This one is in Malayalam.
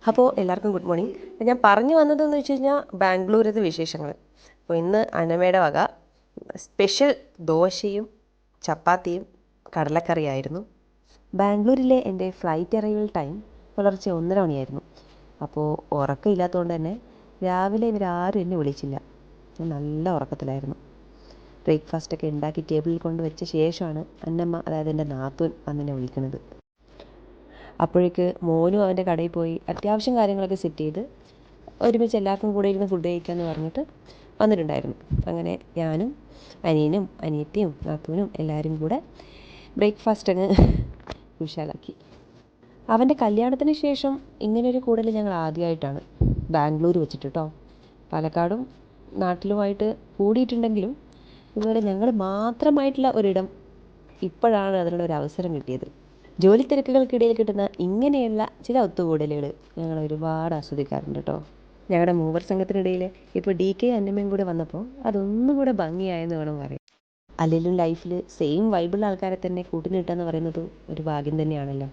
അപ്പോൾ എല്ലാവർക്കും ഗുഡ് മോർണിംഗ്. ഞാൻ പറഞ്ഞു വന്നതെന്ന് വെച്ച് കഴിഞ്ഞാൽ ബാംഗ്ലൂരിലത്തെ വിശേഷങ്ങൾ. അപ്പോൾ ഇന്ന് അന്നമ്മയുടെ വക സ്പെഷ്യൽ ദോശയും ചപ്പാത്തിയും കടലക്കറിയായിരുന്നു. ബാംഗ്ലൂരിലെ എൻ്റെ ഫ്ലൈറ്റ് അറൈവൽ ടൈം പുലർച്ചെ 1:30 മണിയായിരുന്നു. അപ്പോൾ ഉറക്കമില്ലാത്തതുകൊണ്ട് തന്നെ രാവിലെ ഇവരാരും എന്നെ വിളിച്ചില്ല. ഞാൻ നല്ല ഉറക്കത്തിലായിരുന്നു. ബ്രേക്ക്ഫാസ്റ്റൊക്കെ ഉണ്ടാക്കി ടേബിളിൽ കൊണ്ട് വെച്ച ശേഷമാണ് അന്നമ്മ, അതായത് എൻ്റെ നാത്തൂൻ, വന്നെന്നെ വിളിക്കുന്നത്. അപ്പോഴേക്ക് മോനും അവൻ്റെ കടയിൽ പോയി അത്യാവശ്യം കാര്യങ്ങളൊക്കെ സെറ്റ് ചെയ്ത് ഒരുമിച്ച് എല്ലാവർക്കും കൂടെ ഇരുന്ന് ഫുഡ് കഴിക്കാമെന്ന് പറഞ്ഞിട്ട് വന്നിട്ടുണ്ടായിരുന്നു. അങ്ങനെ ഞാനും അനിയനും അനിയത്തിയും നാത്തൂനും എല്ലാവരും കൂടെ ബ്രേക്ക്ഫാസ്റ്റ് അങ്ങ് ഉഷാറാക്കി. അവൻ്റെ കല്യാണത്തിന് ശേഷം ഇങ്ങനൊരു കൂടൽ ഞങ്ങൾ ആദ്യമായിട്ടാണ് ബാംഗ്ലൂർ വെച്ചിട്ട് കേട്ടോ. പാലക്കാടും നാട്ടിലുമായിട്ട് കൂടിയിട്ടുണ്ടെങ്കിലും ഇതുപോലെ ഞങ്ങൾ മാത്രമായിട്ടുള്ള ഒരിടം ഇപ്പോഴാണ് അതിനുള്ള ഒരു അവസരം കിട്ടിയത്. ജോലി തിരക്കുകൾക്കിടയിൽ കിട്ടുന്ന ഇങ്ങനെയുള്ള ചില ഒത്തുകൂടലുകൾ ഞങ്ങൾ ഒരുപാട് ആസ്വദിക്കാറുണ്ട് കേട്ടോ. ഞങ്ങളുടെ മൂവർ സംഘത്തിനിടയിൽ ഇപ്പോൾ DK അന്നമ്മയും കൂടെ വന്നപ്പോൾ അതൊന്നും കൂടെ ഭംഗിയായെന്ന് വേണം പറയാം. അല്ലെങ്കിലും ലൈഫിൽ സെയിം വൈബിളുള്ള ആൾക്കാരെ തന്നെ കൂട്ടിന് കിട്ടുക എന്ന് പറയുന്നത് ഒരു ഭാഗ്യം തന്നെയാണല്ലോ.